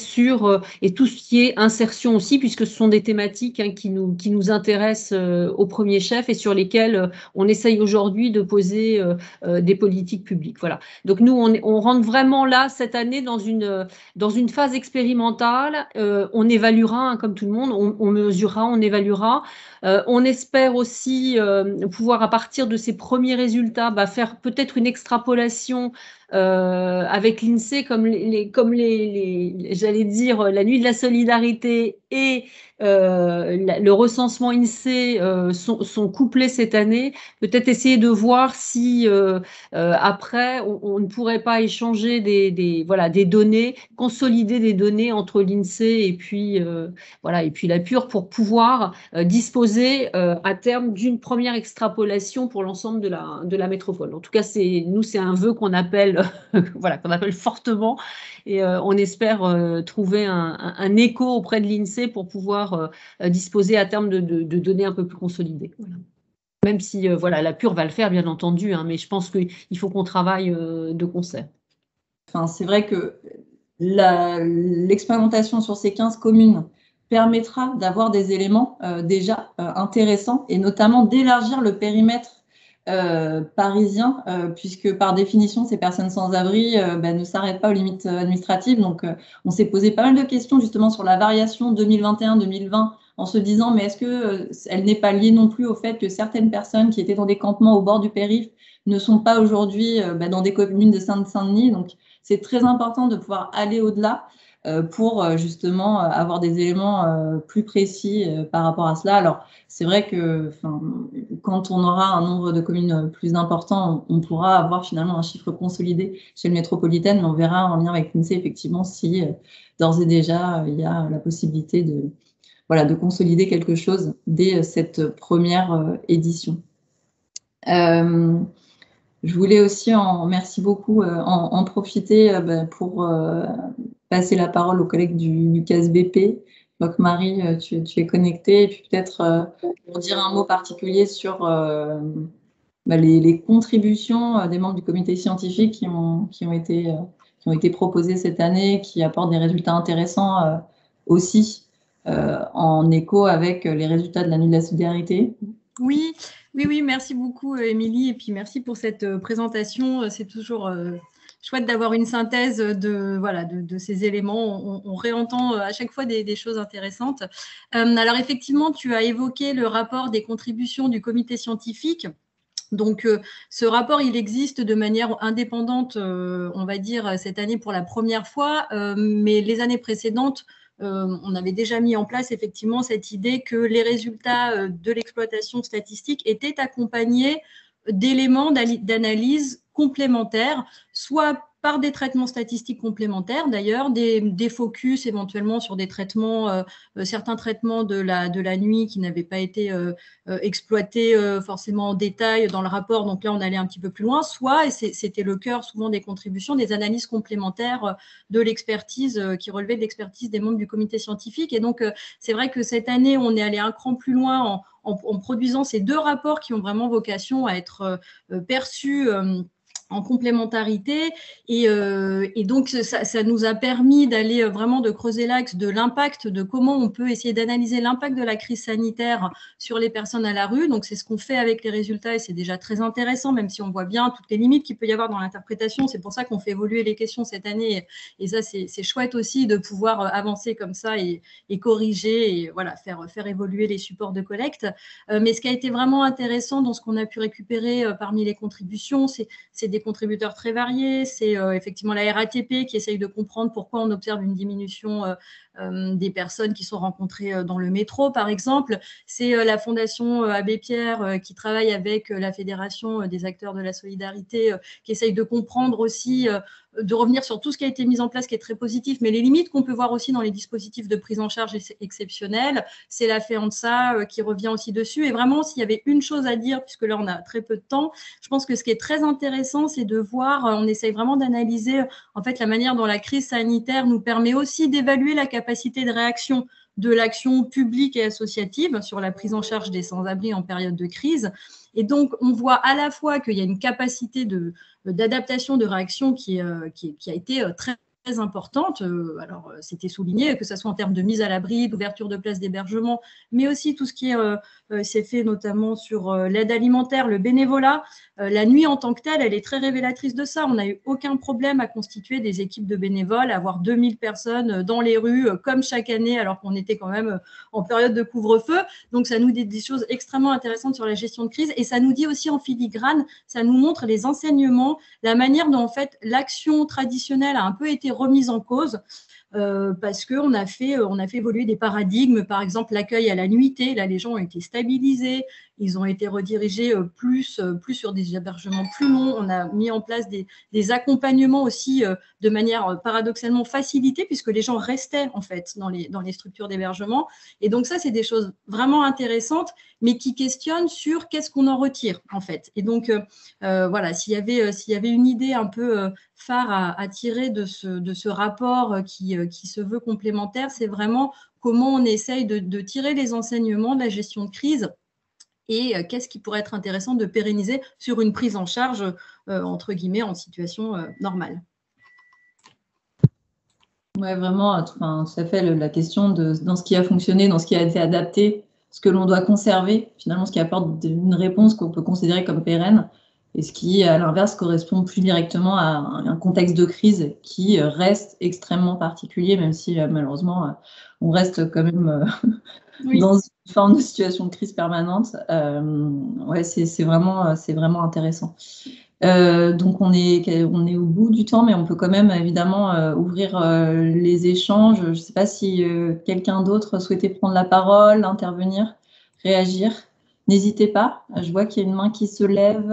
et tout ce qui est insertion aussi, puisque ce sont des thématiques, hein, qui nous intéressent au premier chef, et sur lesquelles on essaye aujourd'hui de poser des politiques publiques. Voilà. Donc nous, on rentre vraiment là cette année dans une phase expérimentale. On évaluera, hein, comme tout le monde, on mesurera, on évaluera. On espère aussi pouvoir, à partir de ces premiers résultats, faire peut-être une extrapolation avec l'INSEE, comme j'allais dire, la nuit de la solidarité et le recensement INSEE sont couplés cette année. Peut-être essayer de voir si après on ne pourrait pas échanger des données, consolider des données entre l'INSEE et puis la PUR, pour pouvoir disposer à terme d'une première extrapolation pour l'ensemble de la métropole. En tout cas, c'est un vœu qu'on appelle qu'on appelle fortement, et on espère trouver un écho auprès de l'INSEE pour pouvoir disposer à terme de données un peu plus consolidées. Voilà. Même si la PUR va le faire, bien entendu, hein, mais je pense qu'il faut qu'on travaille de concert. Enfin, c'est vrai que l'expérimentation sur ces 15 communes permettra d'avoir des éléments déjà intéressants, et notamment d'élargir le périmètre parisien, puisque par définition, ces personnes sans abri ne s'arrêtent pas aux limites administratives. Donc, on s'est posé pas mal de questions justement sur la variation 2021-2020, en se disant, mais est-ce qu'elle n'est pas liée non plus au fait que certaines personnes qui étaient dans des campements au bord du périph' ne sont pas aujourd'hui dans des communes de Seine-Saint-Denis. Donc, c'est très important de pouvoir aller au-delà pour justement avoir des éléments plus précis par rapport à cela. Alors, c'est vrai que quand on aura un nombre de communes plus important, on pourra avoir finalement un chiffre consolidé chez le métropolitain, mais on verra en lien avec l'INSEE effectivement si d'ores et déjà il y a la possibilité de consolider quelque chose dès cette première édition. Je voulais aussi, merci beaucoup, en profiter pour passer la parole aux collègues du CASBP. Donc Marie, tu es connectée, et puis peut-être pour dire un mot particulier sur les contributions des membres du comité scientifique qui ont été proposées cette année, qui apportent des résultats intéressants aussi en écho avec les résultats de la nuit de la solidarité. Oui, merci beaucoup Émilie, et puis merci pour cette présentation. C'est toujours chouette d'avoir une synthèse de ces éléments. On réentend à chaque fois des choses intéressantes. Alors effectivement, tu as évoqué le rapport des contributions du comité scientifique. Donc, ce rapport, il existe de manière indépendante, on va dire, cette année pour la première fois, mais les années précédentes, on avait déjà mis en place effectivement cette idée que les résultats de l'exploitation statistique étaient accompagnés d'éléments d'analyse complémentaires, soit par des traitements statistiques complémentaires, d'ailleurs, des focus éventuellement sur des traitements, certains traitements de la nuit qui n'avaient pas été exploités forcément en détail dans le rapport. Donc là, on allait un petit peu plus loin, soit, et c'était le cœur souvent des contributions, des analyses complémentaires de l'expertise qui relevait de l'expertise des membres du comité scientifique. Et donc, c'est vrai que cette année, on est allé un cran plus loin en produisant ces 2 rapports qui ont vraiment vocation à être perçus en complémentarité et donc ça nous a permis d'aller vraiment de creuser l'axe de l'impact, de comment on peut essayer d'analyser l'impact de la crise sanitaire sur les personnes à la rue. Donc c'est ce qu'on fait avec les résultats et c'est déjà très intéressant, même si on voit bien toutes les limites qu'il peut y avoir dans l'interprétation. C'est pour ça qu'on fait évoluer les questions cette année et ça c'est chouette aussi de pouvoir avancer comme ça et corriger et voilà, faire évoluer les supports de collecte. Mais ce qui a été vraiment intéressant dans ce qu'on a pu récupérer parmi les contributions, c'est des contributeurs très variés. C'est effectivement la RATP qui essaye de comprendre pourquoi on observe une diminution des personnes qui sont rencontrées dans le métro, par exemple. C'est la Fondation Abbé Pierre qui travaille avec la Fédération des acteurs de la solidarité, qui essaye de comprendre aussi, de revenir sur tout ce qui a été mis en place, qui est très positif, mais les limites qu'on peut voir aussi dans les dispositifs de prise en charge exceptionnels. C'est la FEANSA qui revient aussi dessus. Et vraiment, s'il y avait une chose à dire, puisque là, on a très peu de temps, je pense que ce qui est très intéressant, c'est de voir, on essaye vraiment d'analyser en fait la manière dont la crise sanitaire nous permet aussi d'évaluer la capacité de réaction de l'action publique et associative sur la prise en charge des sans-abri en période de crise. Et donc, on voit à la fois qu'il y a une capacité d'adaptation, de réaction qui a été très importante. Alors, c'était souligné, que ce soit en termes de mise à l'abri, d'ouverture de places d'hébergement, mais aussi tout ce qui s'est fait notamment sur l'aide alimentaire, le bénévolat. La nuit en tant que telle, elle est très révélatrice de ça. On n'a eu aucun problème à constituer des équipes de bénévoles, à avoir 2000 personnes dans les rues, comme chaque année, alors qu'on était quand même en période de couvre-feu. Donc, ça nous dit des choses extrêmement intéressantes sur la gestion de crise. Et ça nous dit aussi en filigrane, ça nous montre les enseignements, la manière dont, en fait, l'action traditionnelle a un peu été remise en cause. Parce qu'on a fait évoluer des paradigmes, par exemple l'accueil à la nuitée. Là, les gens ont été stabilisés, ils ont été redirigés plus sur des hébergements plus longs. On a mis en place des accompagnements aussi de manière paradoxalement facilitée, puisque les gens restaient en fait dans les structures d'hébergement. Et donc ça, c'est des choses vraiment intéressantes, mais qui questionnent sur qu'est-ce qu'on en retire en fait. Et donc voilà, s'il y avait une idée un peu phare à tirer de ce rapport qui se veut complémentaire, c'est vraiment comment on essaye de tirer les enseignements de la gestion de crise et qu'est-ce qui pourrait être intéressant de pérenniser sur une prise en charge, entre guillemets, en situation normale. Oui, vraiment, tout à fait, la question dans ce qui a fonctionné, dans ce qui a été adapté, ce que l'on doit conserver, finalement, ce qui apporte une réponse qu'on peut considérer comme pérenne, et ce qui, à l'inverse, correspond plus directement à un contexte de crise qui reste extrêmement particulier, même si, malheureusement, on reste quand même dans une forme de situation de crise permanente. Ouais, c'est vraiment intéressant. Donc, on est au bout du temps, mais on peut quand même, évidemment, ouvrir les échanges. Je ne sais pas si quelqu'un d'autre souhaitait prendre la parole, intervenir, réagir. N'hésitez pas, je vois qu'il y a une main qui se lève.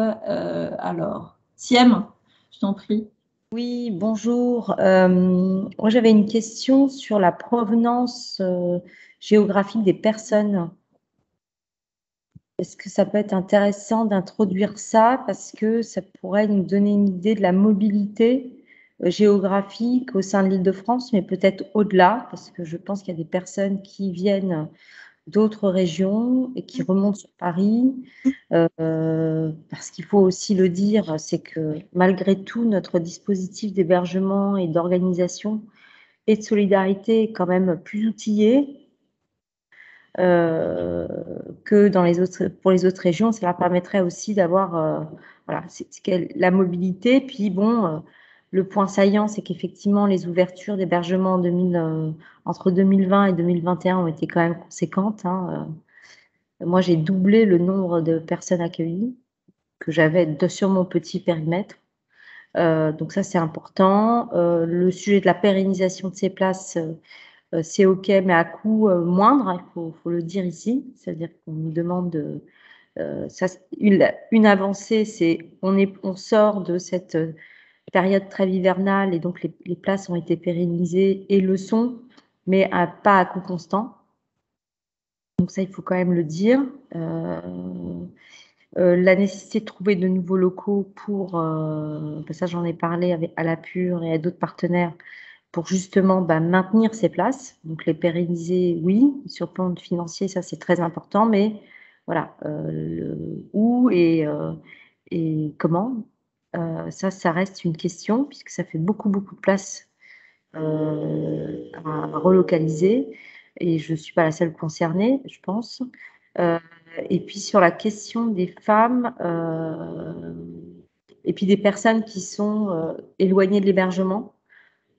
Alors, Siem, je t'en prie. Oui, bonjour. Moi, j'avais une question sur la provenance géographique des personnes. Est-ce que ça peut être intéressant d'introduire ça parce que ça pourrait nous donner une idée de la mobilité géographique au sein de l'Île-de-France, mais peut-être au-delà, parce que je pense qu'il y a des personnes qui viennent d'autres régions et qui remontent sur Paris, parce qu'il faut aussi le dire, c'est que malgré tout, notre dispositif d'hébergement et d'organisation et de solidarité est quand même plus outillé que pour les autres régions. Cela permettrait aussi d'avoir voilà, la mobilité. Puis bon, le point saillant, c'est qu'effectivement, les ouvertures d'hébergement entre 2020 et 2021 ont été quand même conséquentes. Moi, j'ai doublé le nombre de personnes accueillies que j'avais sur mon petit périmètre. Donc ça, c'est important. Le sujet de la pérennisation de ces places, c'est OK, mais à coût moindre, il faut le dire ici. C'est-à-dire qu'on nous demande une avancée, c'est on sort de cette période trêve hivernale et donc les places ont été pérennisées et le sont, mais pas à coût constant. Donc ça, il faut quand même le dire. La nécessité de trouver de nouveaux locaux pour, ça j'en ai parlé à la Pure et à d'autres partenaires, pour justement maintenir ces places, donc les pérenniser, oui, sur le plan financier, ça c'est très important, mais voilà, où et comment, ça reste une question, puisque ça fait beaucoup de places à relocaliser, et je ne suis pas la seule concernée, je pense. Et puis sur la question des femmes, et puis des personnes qui sont éloignées de l'hébergement,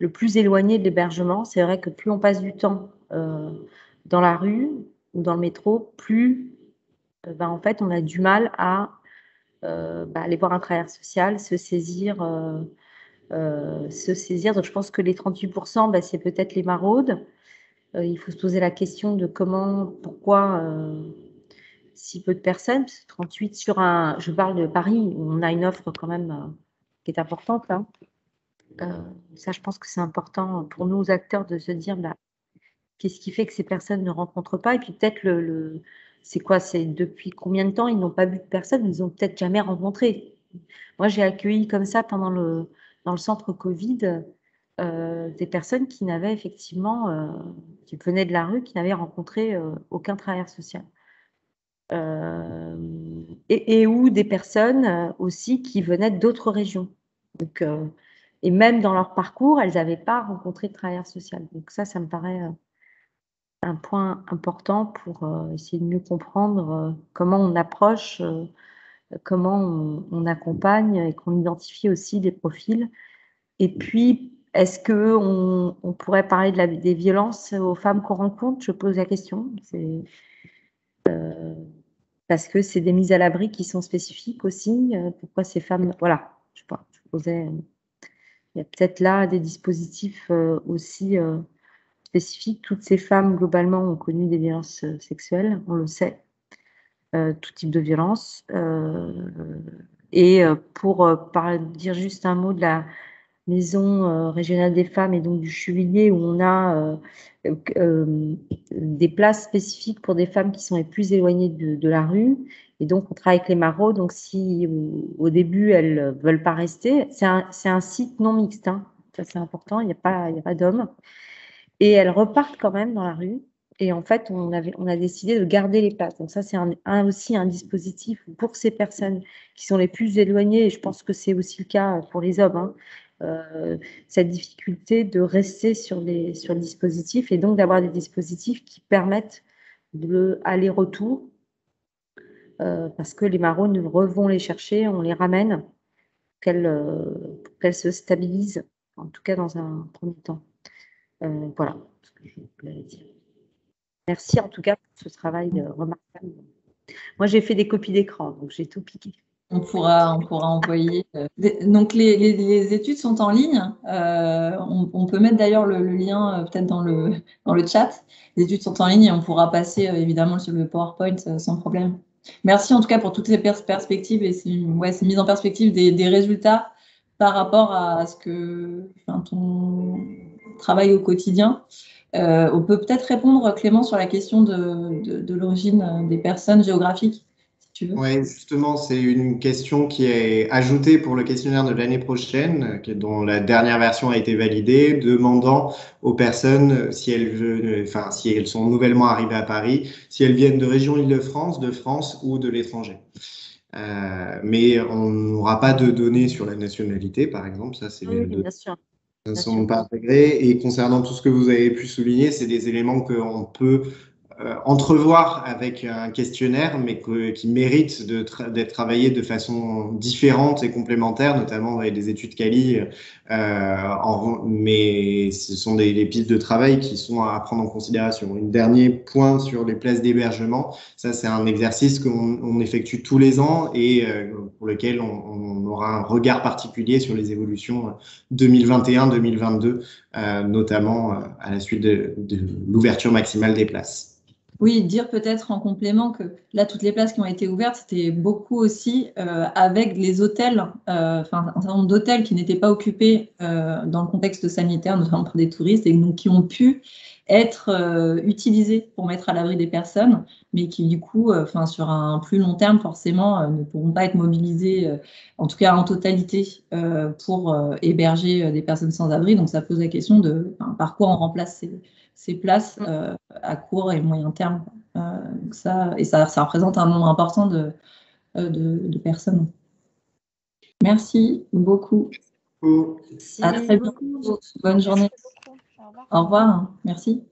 le plus éloigné de l'hébergement, c'est vrai que plus on passe du temps dans la rue ou dans le métro, plus en fait on a du mal à aller voir un travailleur social, se saisir. Donc je pense que les 38%, c'est peut-être les maraudes. Il faut se poser la question de pourquoi si peu de personnes, parce que 38 je parle de Paris, où on a une offre quand même qui est importante là. Ça, je pense que c'est important pour nous acteurs de se dire qu'est-ce qui fait que ces personnes ne rencontrent pas, et puis peut-être c'est quoi, c'est depuis combien de temps ils n'ont pas vu de personnes, ils n'ont peut-être jamais rencontré. Moi, j'ai accueilli comme ça dans le centre Covid des personnes qui n'avaient effectivement, qui venaient de la rue, qui n'avaient rencontré aucun travailleur social. Ou des personnes aussi qui venaient d'autres régions. Donc, et même dans leur parcours, elles n'avaient pas rencontré de travailleur social. Donc ça me paraît un point important pour essayer de mieux comprendre comment on approche, comment on accompagne et qu'on identifie aussi des profils. Et puis, est-ce qu'on pourrait parler des violences aux femmes qu'on rencontre? Je pose la question. Parce que c'est des mises à l'abri qui sont spécifiques aussi. Pourquoi ces femmes... Voilà, je sais pas, je posais... Il y a peut-être là des dispositifs aussi spécifiques. Toutes ces femmes, globalement, ont connu des violences sexuelles, on le sait, tout type de violence. Pour dire juste un mot de la maison régionale des femmes et donc du Chuvillier, où on a des places spécifiques pour des femmes qui sont les plus éloignées de la rue. Et donc, on travaille avec les marauds. Donc, si au début, elles ne veulent pas rester, c'est un site non mixte. Hein. Ça, c'est important. Il n'y a pas d'hommes. Et elles repartent quand même dans la rue. Et en fait, on a décidé de garder les places. Donc ça, c'est aussi un dispositif pour ces personnes qui sont les plus éloignées. Et je pense que c'est aussi le cas pour les hommes. Hein. Cette difficulté de rester sur le dispositif, et donc d'avoir des dispositifs qui permettent de aller-retour, parce que les marauds, nous vont les chercher, on les ramène pour qu'elles se stabilisent, en tout cas dans un premier temps. Voilà ce que je voulais dire. Merci en tout cas pour ce travail remarquable. Moi, j'ai fait des copies d'écran, donc j'ai tout piqué. On pourra envoyer. Donc, les études sont en ligne. On peut mettre d'ailleurs le lien peut-être dans le chat. Les études sont en ligne et on pourra passer évidemment sur le PowerPoint sans problème. Merci en tout cas pour toutes ces perspectives et ces mises en perspective des résultats par rapport à ton travail au quotidien. On peut peut-être répondre, Clément, sur la question de l'origine des personnes géographiques. Oui, justement, c'est une question qui est ajoutée pour le questionnaire de l'année prochaine, dont la dernière version a été validée, demandant aux personnes si elles sont nouvellement arrivées à Paris, si elles viennent de région Île-de-France, de France ou de l'étranger. Mais on n'aura pas de données sur la nationalité, par exemple. Ça, c'est oui, bien sûr. Ne sont pas intégrés. Et concernant tout ce que vous avez pu souligner, c'est des éléments qu'on peut entrevoir avec un questionnaire, mais qui méritent d'être travaillés de façon différente et complémentaire, notamment avec des études quali. Mais ce sont des pistes de travail qui sont à prendre en considération. Un dernier point sur les places d'hébergement, ça c'est un exercice qu'on effectue tous les ans et pour lequel on aura un regard particulier sur les évolutions 2021-2022, notamment à la suite de l'ouverture maximale des places. Oui, dire peut-être en complément que là, toutes les places qui ont été ouvertes, c'était beaucoup aussi avec les hôtels, enfin un certain nombre d'hôtels qui n'étaient pas occupés dans le contexte sanitaire, notamment pour des touristes, et donc qui ont pu être utilisés pour mettre à l'abri des personnes, mais qui du coup, enfin sur un plus long terme, forcément, ne pourront pas être mobilisés, en tout cas en totalité, pour héberger des personnes sans abri. Donc ça pose la question de par quoi on remplace ces places à court et moyen terme. Donc ça représente un nombre important de personnes. Merci beaucoup. Merci. À très bientôt. Bonne journée. Merci beaucoup. Au revoir. Au revoir. Merci.